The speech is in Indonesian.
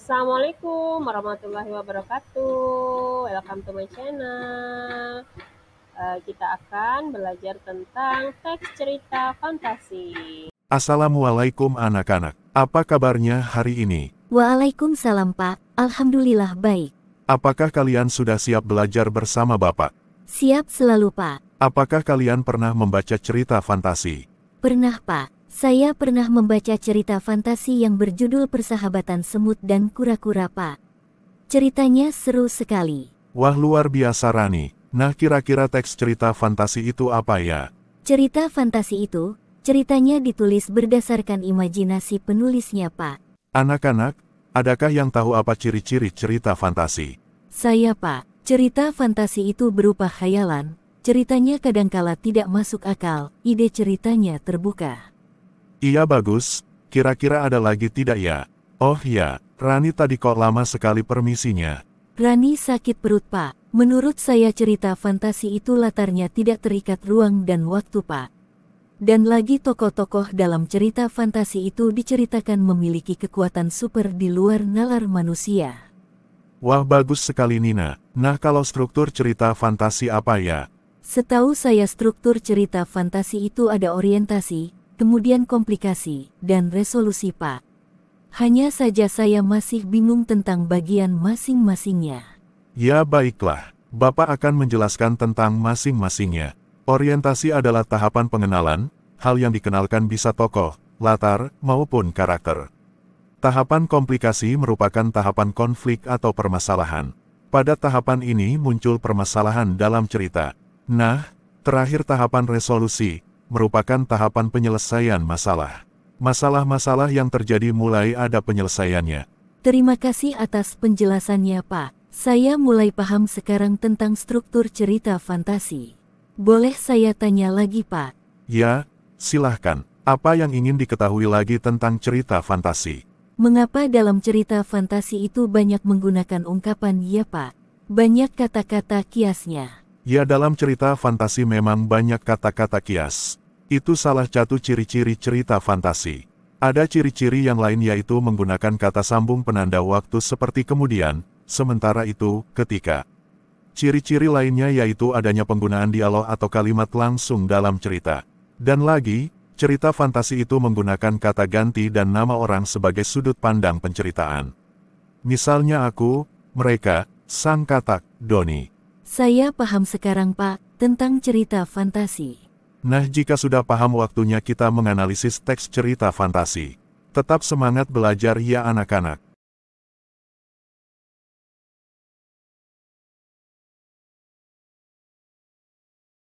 Assalamualaikum warahmatullahi wabarakatuh. Welcome to my channel. Kita akan belajar tentang teks cerita fantasi. Assalamualaikum anak-anak. Apa kabarnya hari ini? Waalaikumsalam Pak, Alhamdulillah baik. Apakah kalian sudah siap belajar bersama Bapak? Siap selalu Pak. Apakah kalian pernah membaca cerita fantasi? Pernah Pak, saya pernah membaca cerita fantasi yang berjudul Persahabatan Semut dan Kura-Kura Pak. Ceritanya seru sekali. Wah, luar biasa Rani. Nah, kira-kira teks cerita fantasi itu apa ya? Cerita fantasi itu, ceritanya ditulis berdasarkan imajinasi penulisnya Pak. Anak-anak, adakah yang tahu apa ciri-ciri cerita fantasi? Saya Pak, cerita fantasi itu berupa khayalan. Ceritanya kadangkala tidak masuk akal, ide ceritanya terbuka. Iya bagus, kira-kira ada lagi tidak ya? Oh ya, Rani tadi kok lama sekali permisinya. Rani sakit perut Pak. Menurut saya cerita fantasi itu latarnya tidak terikat ruang dan waktu Pak. Dan lagi tokoh-tokoh dalam cerita fantasi itu diceritakan memiliki kekuatan super di luar nalar manusia. Wah, bagus sekali Nina. Nah, kalau struktur cerita fantasi apa ya? Setahu saya struktur cerita fantasi itu ada orientasi, kemudian komplikasi, dan resolusi Pak. Hanya saja saya masih bingung tentang bagian masing-masingnya. Ya baiklah, Bapak akan menjelaskan tentang masing-masingnya. Orientasi adalah tahapan pengenalan, hal yang dikenalkan bisa tokoh, latar, maupun karakter. Tahapan komplikasi merupakan tahapan konflik atau permasalahan. Pada tahapan ini muncul permasalahan dalam cerita. Nah, terakhir tahapan resolusi, merupakan tahapan penyelesaian masalah. Masalah-masalah yang terjadi mulai ada penyelesaiannya. Terima kasih atas penjelasannya Pak. Saya mulai paham sekarang tentang struktur cerita fantasi. Boleh saya tanya lagi Pak? Ya, silahkan. Apa yang ingin diketahui lagi tentang cerita fantasi? Mengapa dalam cerita fantasi itu banyak menggunakan ungkapan ya Pak? Banyak kata-kata kiasnya. Ya, dalam cerita fantasi memang banyak kata-kata kias. Itu salah satu ciri-ciri cerita fantasi. Ada ciri-ciri yang lain yaitu menggunakan kata sambung penanda waktu seperti kemudian, sementara itu, ketika. Ciri-ciri lainnya yaitu adanya penggunaan dialog atau kalimat langsung dalam cerita. Dan lagi, cerita fantasi itu menggunakan kata ganti dan nama orang sebagai sudut pandang penceritaan. Misalnya aku, mereka, sang katak, Doni. Saya paham sekarang Pak, tentang cerita fantasi. Nah, jika sudah paham waktunya kita menganalisis teks cerita fantasi. Tetap semangat belajar ya anak-anak.